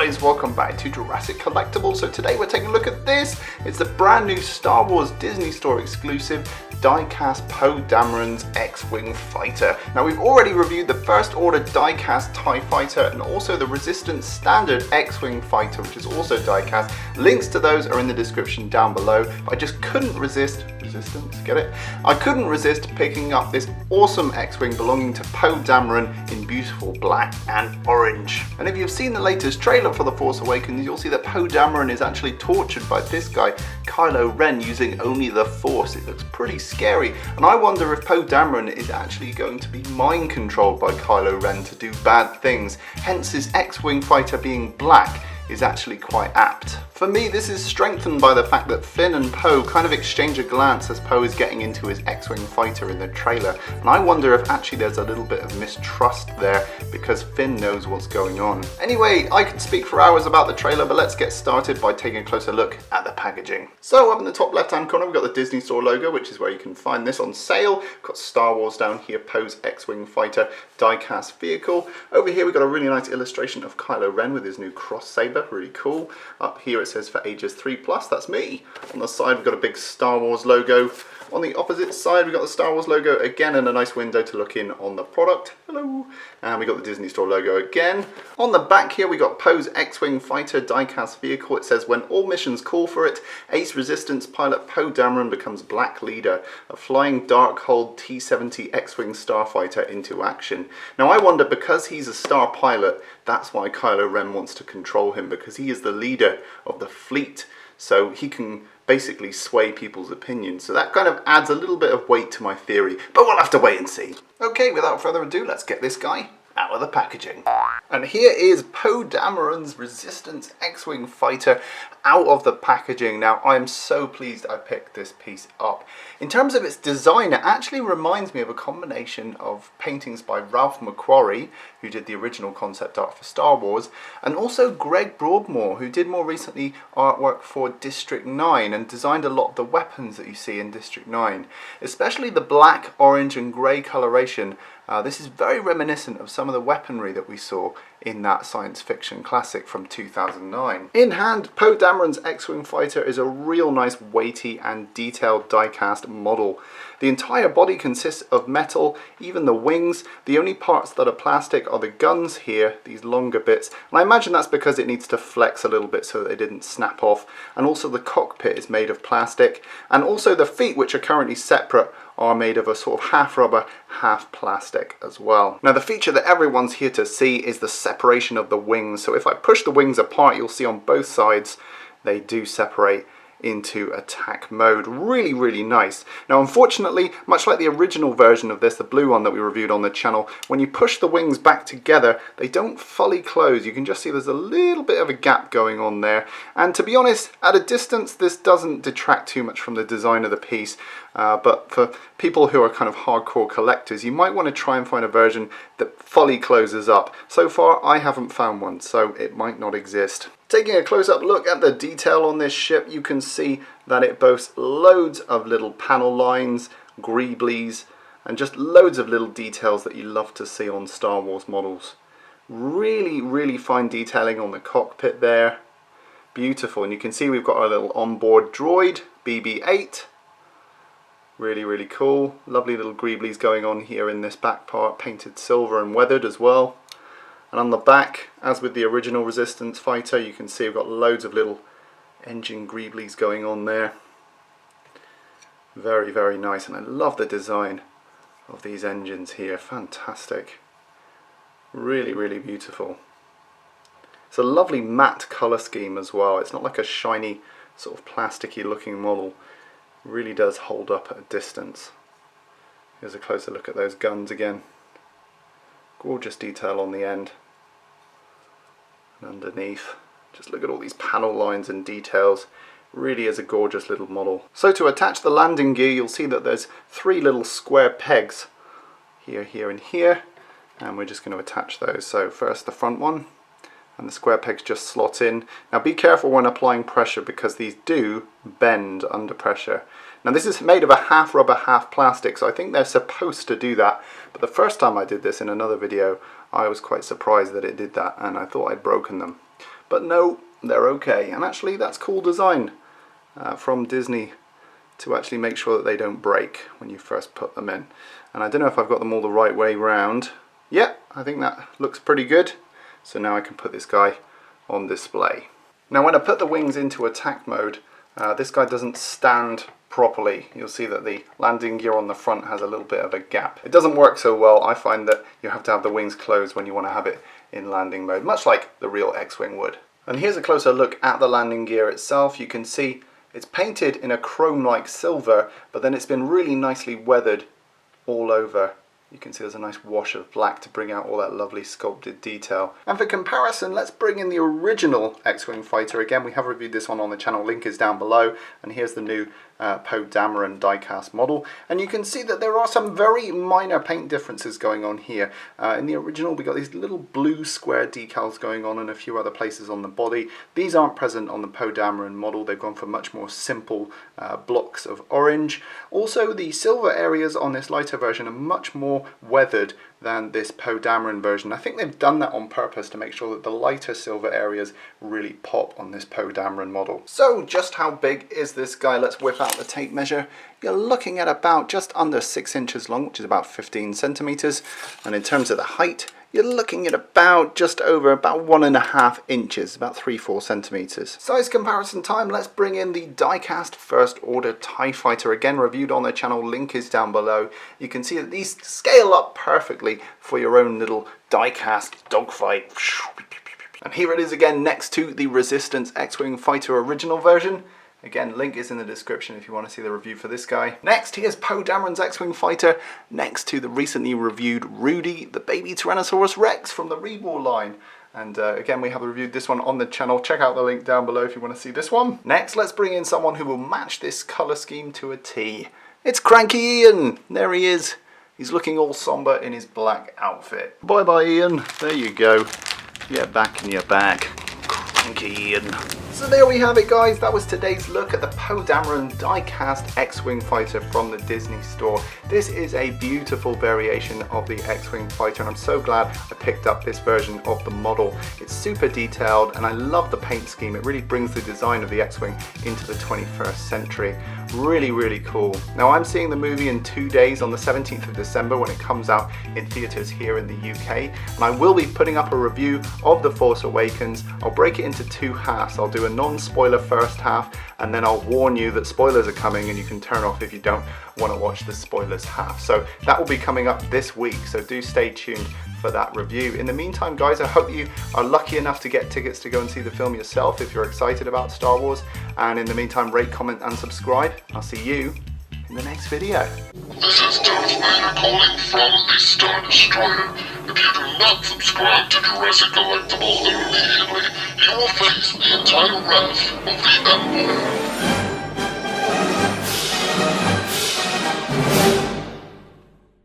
guys, welcome back to Jurassic Collectibles. So today we're taking a look at this. It's the brand new Star Wars Disney Store exclusive die-cast Poe Dameron's X-Wing fighter. Now we've already reviewed the first order die-cast TIE fighter and also the Resistance standard X-Wing fighter, which is also die-cast. Links to those are in the description down below. But I just couldn't resist, get it? I couldn't resist picking up this awesome X-Wing belonging to Poe Dameron in beautiful black and orange. And if you've seen the latest trailer for The Force Awakens, you'll see that Poe Dameron is actually tortured by this guy, Kylo Ren, using only the Force. It looks pretty scary, and I wonder if Poe Dameron is actually going to be mind controlled by Kylo Ren to do bad things. Hence his X-Wing fighter being black is actually quite apt. For me, this is strengthened by the fact that Finn and Poe kind of exchange a glance as Poe is getting into his X-Wing fighter in the trailer, and I wonder if actually there's a little bit of mistrust there because Finn knows what's going on. Anyway, I could speak for hours about the trailer, but let's get started by taking a closer look at the packaging. So up in the top left hand corner we've got the Disney Store logo, which is where you can find this on sale. We've got Star Wars down here, Poe's X-Wing fighter die-cast vehicle. Over here we've got a really nice illustration of Kylo Ren with his new cross saber, really cool. Up here it says for ages 3+, that's me. On the side we've got a big Star Wars logo. On the opposite side we've got the Star Wars logo again and a nice window to look in on the product. Hello. And we got the Disney Store logo again. On the back here we got Poe's X-Wing fighter die-cast vehicle. It says when all missions call for it, Ace Resistance pilot Poe Dameron becomes Black Leader, a flying Darkhold T-70 X-Wing starfighter into action. Now I wonder, because he's a star pilot, that's why Kylo Ren wants to control him, because he is the leader of the fleet, so he can basically sway people's opinions. So that kind of adds a little bit of weight to my theory, but we'll have to wait and see. Okay, without further ado, let's get this guy out of the packaging. And here is Poe Dameron's Resistance X-Wing fighter out of the packaging. Now I am so pleased I picked this piece up. In terms of its design, it actually reminds me of a combination of paintings by Ralph McQuarrie, who did the original concept art for Star Wars, and also Greg Broadmoor, who did more recently artwork for District 9 and designed a lot of the weapons that you see in District 9. Especially the black, orange and grey coloration. This is very reminiscent of some of the weaponry that we saw in that science fiction classic from 2009. In hand, Poe Dameron's X-Wing fighter is a real nice weighty and detailed die-cast model. The entire body consists of metal, even the wings. The only parts that are plastic are the guns here, these longer bits, and I imagine that's because it needs to flex a little bit so that they didn't snap off. And also the cockpit is made of plastic, and also the feet, which are currently separate, are made of a sort of half rubber, half plastic as well. Now the feature that everyone's here to see is the separation of the wings. So if I push the wings apart, you'll see on both sides they do separate into attack mode. Really, really nice. Now unfortunately, much like the original version of this, the blue one that we reviewed on the channel, when you push the wings back together, they don't fully close. You can just see there's a little bit of a gap going on there. And to be honest, at a distance, this doesn't detract too much from the design of the piece. But for people who are kind of hardcore collectors, you might want to try and find a version that fully closes up. So far, I haven't found one, so it might not exist. Taking a close-up look at the detail on this ship, you can see that it boasts loads of little panel lines, greeblies, and just loads of little details that you love to see on Star Wars models. Really, really fine detailing on the cockpit there. Beautiful, and you can see we've got our little onboard droid, BB-8. Really, really cool. Lovely little greeblies going on here in this back part, painted silver and weathered as well. And on the back, as with the original Resistance fighter, you can see we've got loads of little engine greeblies going on there. Very, very nice, and I love the design of these engines here. Fantastic. Really, really beautiful. It's a lovely matte colour scheme as well. It's not like a shiny, sort of plasticky looking model. It really does hold up at a distance. Here's a closer look at those guns again. Gorgeous detail on the end. Underneath, just look at all these panel lines and details. Really is a gorgeous little model. So to attach the landing gear, you'll see that there's 3 little square pegs here, here and here, and we're just going to attach those. So first the front one, and the square pegs just slot in. Now be careful when applying pressure, because these do bend under pressure. Now this is made of a half rubber, half plastic, so I think they're supposed to do that, but the first time I did this in another video, I was quite surprised that it did that, and I thought I'd broken them. but no, they're okay. And actually that's cool design from Disney to actually make sure that they don't break when you first put them in. And I don't know if I've got them all the right way round. Yeah, I think that looks pretty good. So now I can put this guy on display. Now when I put the wings into attack mode, this guy doesn't stand properly. You'll see that the landing gear on the front has a little bit of a gap. It doesn't work so well. I find that you have to have the wings closed when you want to have it in landing mode, much like the real X-Wing would. And here's a closer look at the landing gear itself. You can see it's painted in a chrome-like silver, but then it's been really nicely weathered all over. You can see there's a nice wash of black to bring out all that lovely sculpted detail. And for comparison, let's bring in the original X-Wing fighter. Again, we have reviewed this one on the channel, link is down below. And here's the new Poe Dameron die-cast model. And you can see that there are some very minor paint differences going on here. In the original, we got these little blue square decals going on in a few other places on the body. These aren't present on the Poe Dameron model. They've gone for much more simple blocks of orange. Also, the silver areas on this lighter version are much more weathered than this Poe Dameron version. I think they've done that on purpose to make sure that the lighter silver areas really pop on this Poe Dameron model. So just how big is this guy? Let's whip out the tape measure. You're looking at about just under 6 inches long, which is about 15 centimeters. And in terms of the height, you're looking at about just over about 1.5 inches, about 3-4 centimeters. Size comparison time, let's bring in the die-cast First Order TIE Fighter, again reviewed on the channel, link is down below. You can see that these scale up perfectly for your own little die-cast dogfight. And here it is again next to the Resistance X-Wing Fighter original version. Again, link is in the description if you want to see the review for this guy. Next, here's Poe Dameron's X-Wing Fighter, next to the recently reviewed Rudy, the baby Tyrannosaurus Rex from the Rebor line. And again, we have reviewed this one on the channel. Check out the link down below if you want to see this one. Next, let's bring in someone who will match this colour scheme to a T. It's Cranky Ian! There he is. He's looking all somber in his black outfit. Bye-bye, Ian. There you go. Get back in your bag. Cranky Ian. So there we have it, guys. That was today's look at the Poe Dameron die-cast X-Wing fighter from the Disney store. This is a beautiful variation of the X-Wing fighter, and I'm so glad I picked up this version of the model. It's super detailed, and I love the paint scheme. It really brings the design of the X-Wing into the 21st century. Really, really cool. Now, I'm seeing the movie in 2 days on the 17th of December when it comes out in theatres here in the UK, and I will be putting up a review of The Force Awakens. I'll break it into 2 halves. I'll do a non-spoiler first half, and then I'll warn you that spoilers are coming and you can turn off if you don't want to watch the spoilers half. So that will be coming up this week, so do stay tuned for that review. In the meantime, guys, I hope you are lucky enough to get tickets to go and see the film yourself if you're excited about Star Wars. And in the meantime, rate, comment and subscribe. I'll see you in the next video. This is Darth Vader calling from the Star Destroyer. If you do not subscribe to Jurassic Collectible immediately, you will face the entire wrath of the Empire.